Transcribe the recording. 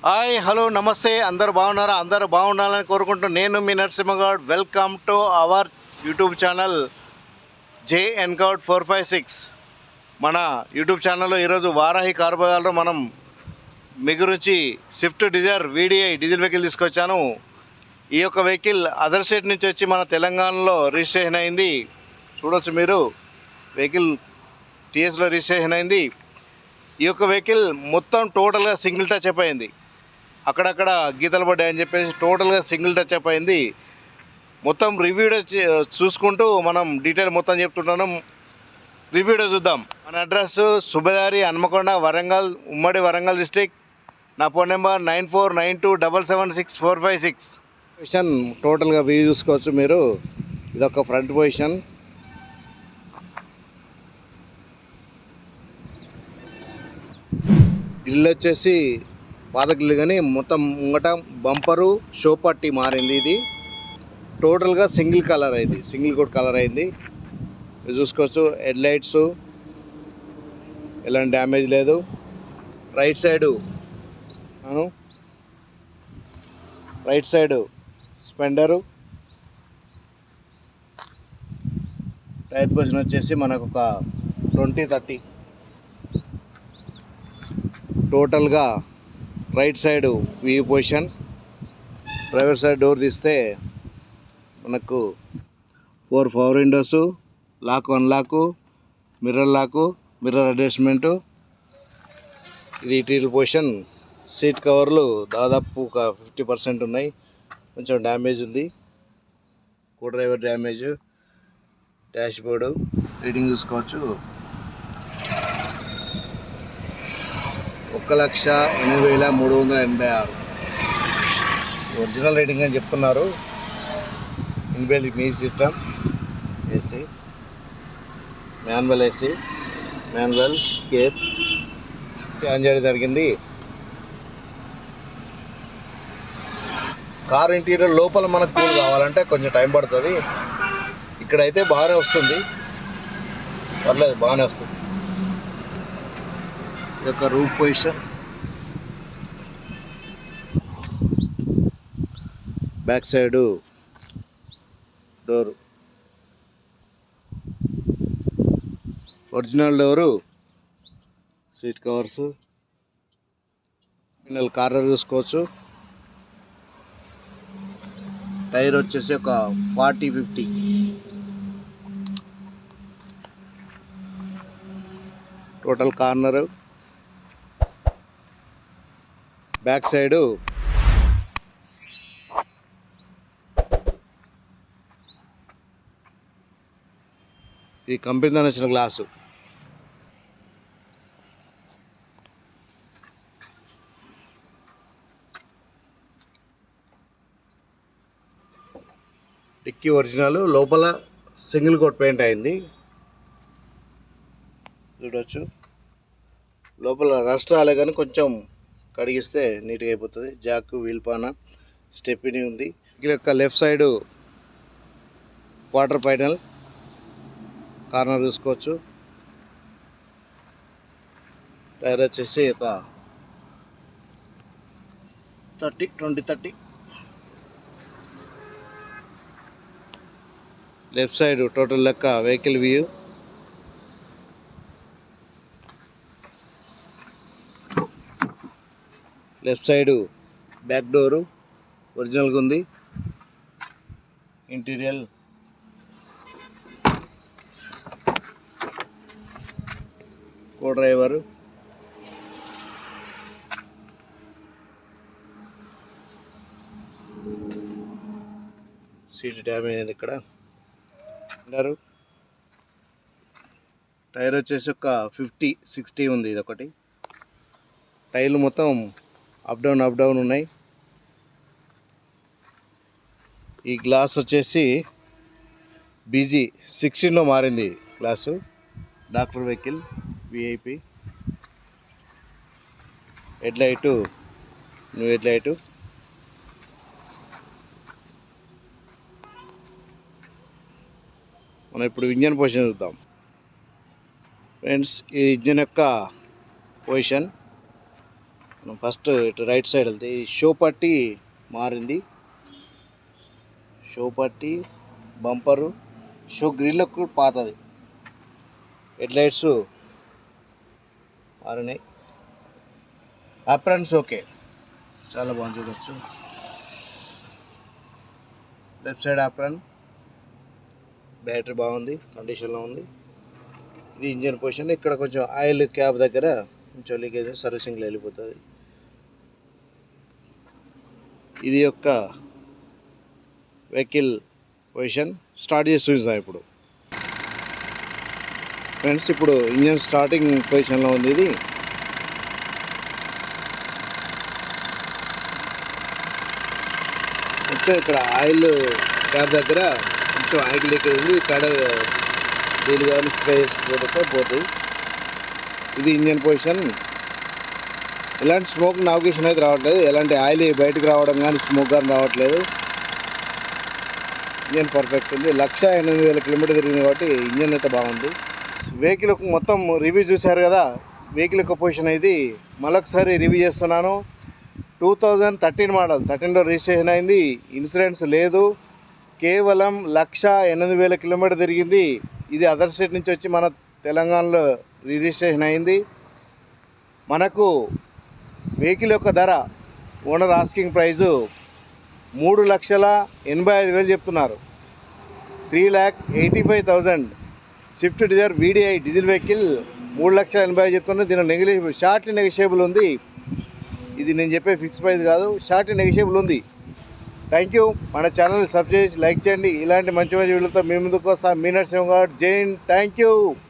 Hi hello నమస్తే, అందరు బాగున్నారా? అందరూ బాగుండాలని కోరుకుంటూ నేను మీ Narasimhagoud. Welcome to our YouTube channel JN Goud 456. మన యూట్యూబ్ ఛానల్లో ఈరోజు వారాహి కారు బజార్లో మనం మీ గురించి Swift Dzire VDI diesel vehicle తీసుకొచ్చాను. ఈ యొక్క వెహికల్ అదర్ స్టేట్ నుంచి వచ్చి మన తెలంగాణలో రిజిస్ట్రేషన్ అయింది. చూడవచ్చు మీరు, వెహికల్ టీఎస్లో రిజిస్ట్రేషన్ అయింది. ఈ యొక్క వెహికల్ మొత్తం టోటల్గా సింగిల్ టచ్ అప్ అయింది. అక్కడక్కడ గీతలు పడ్డాయని చెప్పేసి టోటల్గా సింగిల్ టచ్ అప్ అయింది. మొత్తం రివ్యూడో చూసుకుంటూ మనం డీటెయిల్ మొత్తం చెప్తుంటాను. రివ్యూడో చూద్దాం. మన అడ్రస్ సుబేదారి, హన్మకొండ, వరంగల్, ఉమ్మడి వరంగల్ డిస్టిక్. నా ఫోన్ నెంబర్ 9492776456. పొజిషన్ టోటల్గా వ్యూ చూసుకోవచ్చు మీరు. ఇదొక ఫ్రంట్ పొజిషన్. గ్రిల్ వచ్చేసి పాత గ్రిల్, కానీ మొత్తం ముంగట బంపరు షో పట్టి మారింది. ఇది టోటల్గా సింగిల్ కలర్ అయింది, సింగిల్ కోట్ కలర్ అయింది. మీరు చూసుకోవచ్చు. హెడ్ లైట్స్ ఎలాంటి డ్యామేజ్ లేదు. Right side fender. Tyre position వచ్చేసి మనకు ఒక 20-30. టోటల్గా right side view position. Driver side door తీస్తే మనకు 4 power windows, lock unlock, mirror adjustment. ఇది ఇంటీరియర్ పొజిషన్. సీట్ కవర్లు దాదాపు ఒక 50% ఉన్నాయి. కొంచెం డ్యామేజ్ ఉంది, co driver damage. Dashboard reading చూసుకోవచ్చు. 1,08,386 ఒరిజినల్ రేటింగ్ అని చెప్తున్నారు. Inbuilt music system, AC, manual scape change చేయడం జరిగింది. కార్ ఇంటీరియర్ లోపల మనకు కూల్ కావాలంటే కొంచెం టైం పడుతుంది. ఇక్కడైతే బాగానే వస్తుంది, పర్లేదు, బాగానే వస్తుంది. ఈ యొక్క roof position, back side door, original door, seat covers, పిన్నెల్ కార్నర్ చూసుకోవచ్చు. టైర్ వచ్చేసి ఒక 40-50. టోటల్ కార్నరు, బ్యాక్ సైడు ఈ కంపెనీతో వచ్చిన గ్లాసు. డిక్కీ ఒరిజినల్, లోపల సింగిల్ కోట్ పెయింట్ అయింది. చూడవచ్చు. లోపల రస్ట్ రాలే, కానీ కొంచెం కడిగిస్తే నీట్గా అయిపోతుంది. జాక్, వీల్ పాన, స్టెప్ని ఉంది. ఈ యొక్క left side quarter final corner చూసుకోవచ్చు. టైర్ వచ్చేసి ఒక 20-30. లెఫ్ట్ సైడ్ టోటల్ లెక్క vehicle view. Left side back door ఒరిజినల్గా ఉంది. ఇంటీరియర్ కో డ్రైవరు, సీట్ డ్యామేజ్ అయింది ఇక్కడ. టైర్ వచ్చేసి ఒక 50-60 ఉంది. ఇది ఒకటి. టైర్లు మొత్తం అప్ డౌన్ ఉన్నాయి. ఈ గ్లాస్ వచ్చేసి బీజీ 16లో మారింది glass. Doctor vehicle, VIP. Head light, new head light. మనం ఇప్పుడు ఇంజన్ పొజిషన్ చూద్దాం ఫ్రెండ్స్. ఈ ఇంజన్ యొక్క పొజిషన్ మనం ఫస్ట్ ఇటు రైట్ సైడ్ వెళ్తే ఈ షో పట్టి మారింది. షో పట్టి, బంపరు, షో గ్రిల్లకు పాతది. హెడ్ లైట్స్ మారినాయి. అప్రాన్స్ ఓకే, చాలా బాగుంది చూడవచ్చు. లెఫ్ట్ సైడ్ అప్రాన్, బ్యాటరీ బాగుంది, కండిషన్లో ఉంది. ఇది ఇంజన్ పొజిషన్. ఇక్కడ కొంచెం ఆయిల్ క్యాప్ దగ్గర కొంచెం లీకేజ్, సర్వీసింగ్లో వెళ్ళిపోతుంది. ఇది యొక్క వెహికల్ పొజిషన్. స్టార్ట్ చేసి చూసాం ఇప్పుడు ఫ్రెండ్స్. ఇప్పుడు ఇంజన్ స్టార్టింగ్ పొజిషన్లో ఉంది. ఇది కొంచెం ఇక్కడ ఆయిల్ క్యాప్ దగ్గర కొంచెం ఆయిల్ లీకేజ్ ఉంది. ఇక్కడ దీని కానీ స్ప్రే చేసుకోవడంతో పోతుంది. ఇది ఇంజన్ పొజిషన్. ఎలాంటి స్మోక్ నావిగేషన్ అయితే రావట్లేదు, ఎలాంటి ఆయిల్ బయటకు రావడం కానీ స్మోక్ కానీ రావట్లేదు. ఇంజన్ పర్ఫెక్ట్ ఉంది. 1,08,000 కిలోమీటర్ తిరిగింది కాబట్టి ఇంజన్ అయితే బాగుంది. వెహికల్ మొత్తం రివ్యూ చూశారు కదా. వెహికల్ యొక్క పొజిషన్ ఇది మరొకసారి రివ్యూ చేస్తున్నాను. 2013 మోడల్, 13లో రిజిస్ట్రేషన్ అయింది. ఇన్సూరెన్స్ లేదు. కేవలం 1,08,000 కిలోమీటర్ తిరిగింది. ఇది అదర్ స్టేట్ నుంచి వచ్చి మన తెలంగాణలో రిజిస్ట్రేషన్ అయింది. మనకు వెహికల్ యొక్క ధర ఓనర్ ఆస్కింగ్ ప్రైజు 3,85,000 చెప్తున్నారు. 3,85,000 Swift Dzire VDI diesel vehicle 3,80,000 చెప్తున్నారు. దీని నెగిషియబుల్, షార్ట్ నెగిషియబుల్ ఉంది. ఇది నేను చెప్పే ఫిక్స్ ప్రైస్ కాదు, షార్ట్ నెగిషియబుల్ ఉంది. Thank you. మన ఛానల్ని సబ్స్క్రైబ్ చేసి లైక్ చేయండి. ఇలాంటి మంచి మంచి వీడియోలతో మీ ముందుకు వస్తాం. మీ నరసింహ గౌడ్, జై హింద్. Thank you.